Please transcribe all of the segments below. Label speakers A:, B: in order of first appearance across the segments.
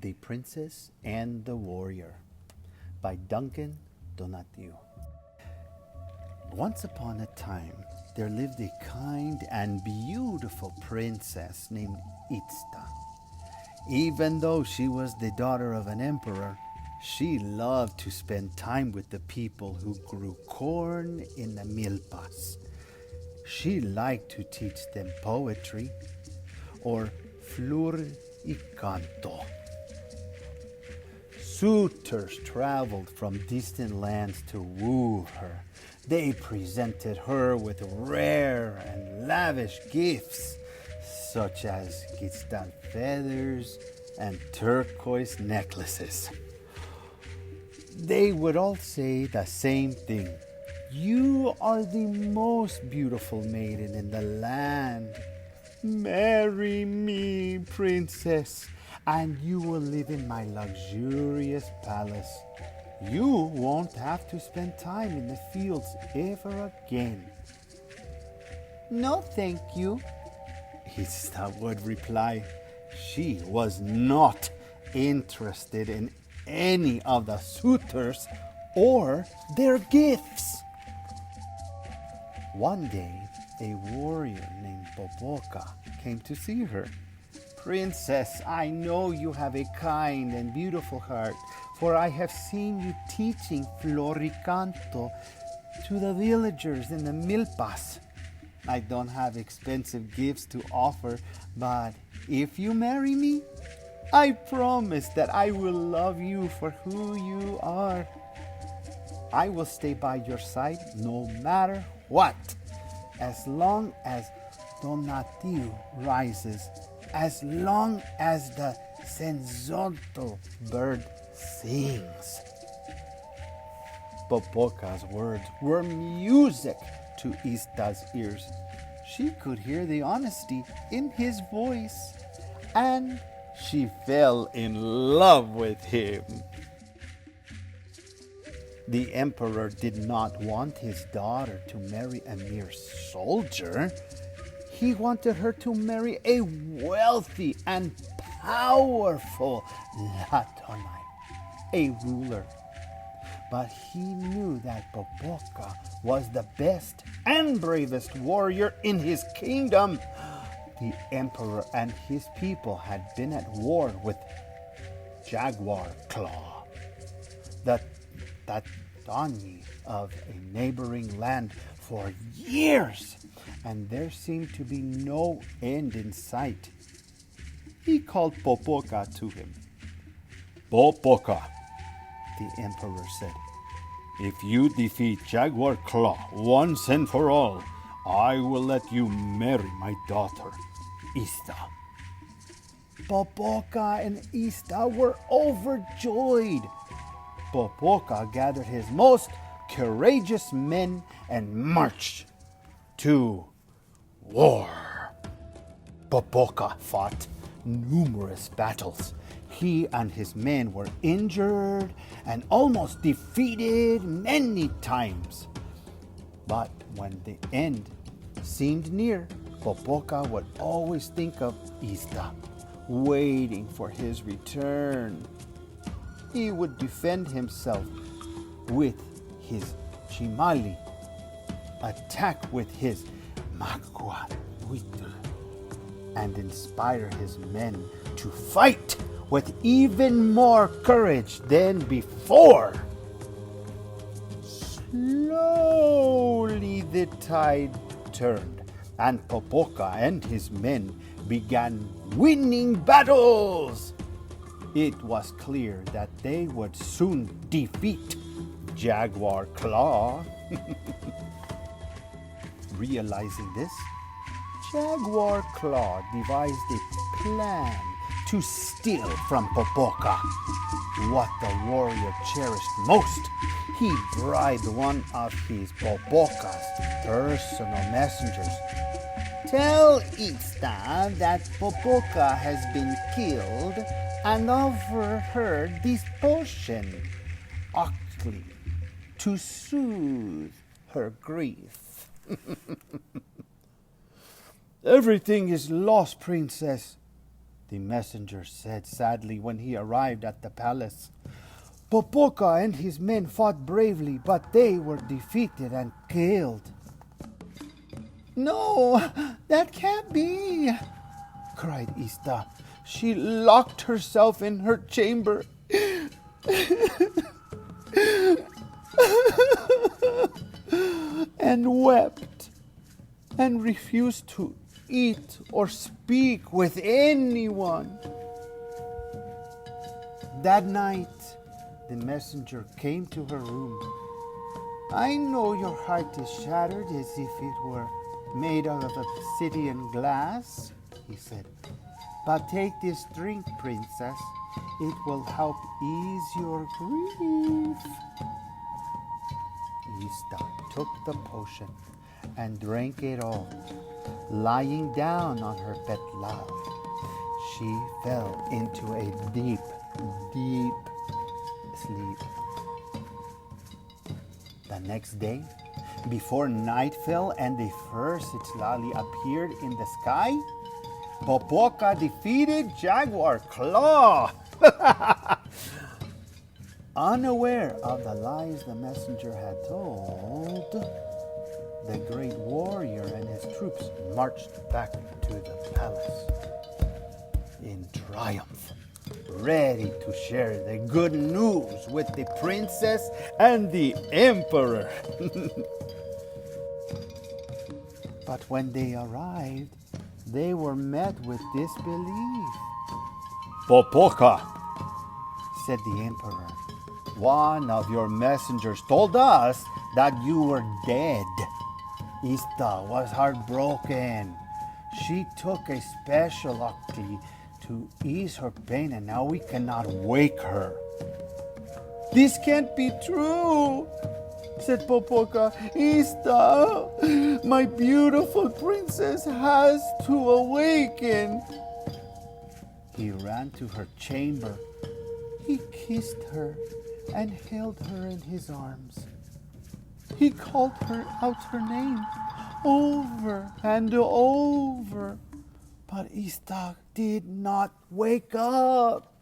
A: The Princess and the Warrior by Duncan, Tonatiuh. Once upon a time, there lived a kind and beautiful princess named Itzta. Even though she was the daughter of an emperor, she loved to spend time with the people who grew corn in the milpas. She liked to teach them poetry or flor y canto. Suitors traveled from distant lands to woo her. They presented her with rare and lavish gifts, such as crystal feathers and turquoise necklaces. They would all say the same thing. "You are the most beautiful maiden in the land. Marry me, princess, and you will live in my luxurious palace. You won't have to spend time in the fields ever again." "No, thank you," Ista would reply. She was not interested in any of the suitors or their gifts. One day, a warrior named Popoka came to see her. "Princess, I know you have a kind and beautiful heart, for I have seen you teaching floricanto to the villagers in the milpas. I don't have expensive gifts to offer, but if you marry me, I promise that I will love you for who you are. I will stay by your side no matter what, as long as Tonatiuh rises, as long as the senzonto bird sings." Popoka's words were music to Ista's ears. She could hear the honesty in his voice, and she fell in love with him. The emperor did not want his daughter to marry a mere soldier. He wanted her to marry a wealthy and powerful Latonai, a ruler. But he knew that Popoka was the best and bravest warrior in his kingdom. The emperor and his people had been at war with Jaguar Claw, the Tatani of a neighboring land, for years, and there seemed to be no end in sight. He called Popoka to him. "Popoka," the emperor said, "if you defeat Jaguar Claw once and for all, I will let you marry my daughter, Ista." Popoka and Ista were overjoyed. Popoka gathered his most courageous men and marched to war. Popoka fought numerous battles. He and his men were injured and almost defeated many times. But when the end seemed near, Popoka would always think of Ista, waiting for his return. He would defend himself with his chimali, attack with his makua, and inspire his men to fight with even more courage than before. Slowly the tide turned, and Popoka and his men began winning battles. It was clear that they would soon defeat Jaguar Claw. Realizing this, Jaguar Claw devised a plan to steal from Popoka what the warrior cherished most. He bribed one of his Popoka's personal messengers. "Tell Ista that Popoka has been killed and offer her this potion, Oxley, to soothe her grief." "Everything is lost, princess," the messenger said sadly when he arrived at the palace. Popoka and his men fought bravely, but they were defeated and killed. No, that can't be, cried Ista. She locked herself in her chamber and wept and refused to eat or speak with anyone. That night, the messenger came to her room. I know your heart is shattered as if it were made out of obsidian glass, he said. But take this drink, princess. It will help ease your grief. Ista took the potion and drank it all. Lying down on her bed love, she fell into a deep, deep sleep. The next day, before night fell and the first Itzlali appeared in the sky, Popoka defeated Jaguar Claw. Unaware of the lies the messenger had told, the great warrior and his troops marched back to the palace in triumph, ready to share the good news with the princess and the emperor. But when they arrived, they were met with disbelief. Popoka, said the emperor, one of your messengers told us that you were dead. Ista was heartbroken. She took a special octi to ease her pain, and now we cannot wake her. This can't be true, said Popoka. Ista, my beautiful princess, has to awaken. He ran to her chamber. He kissed her and held her in his arms. He called her out her name over and over, but Ista did not wake up.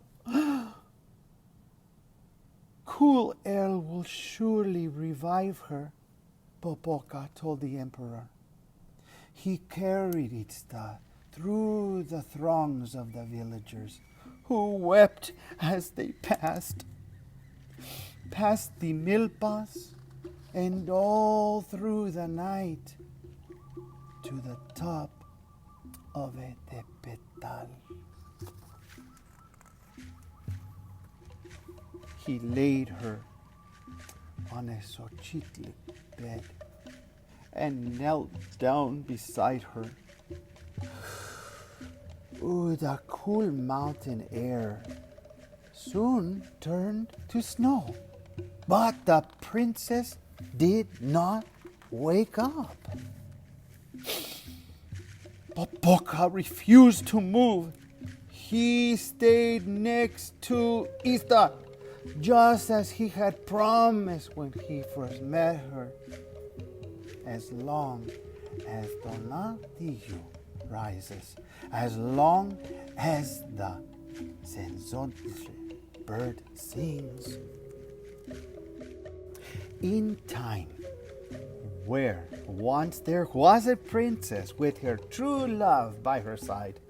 A: Cool air will surely revive her, Popoka told the emperor. He carried Ista through the throngs of the villagers, who wept as they passed the milpas, and all through the night to the top of a tepetal. He laid her on a xochitl bed and knelt down beside her. Ooh, the cool mountain air soon turned to snow, but the princess did not wake up. Popoka refused to move. He stayed next to Ista, just as he had promised when he first met her. As long as Tonatiuh rises, as long as the Senzontl bird sings. In time, where once there was a princess with her true love by her side,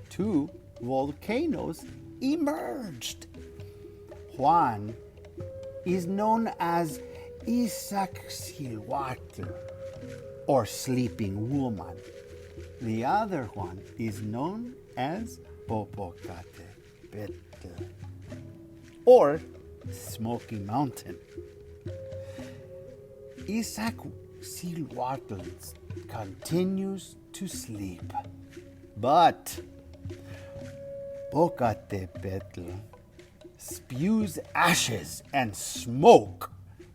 A: two volcanoes emerged. One is known as Iztaccíhuatl, or Sleeping Woman. The other one is known as Popocatépetl, or Smoky Mountain. Iztaccíhuatl continues to sleep, but Popocatépetl spews ashes and smoke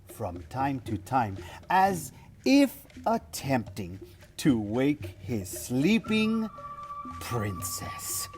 A: from time to time, as if attempting to wake his sleeping princess.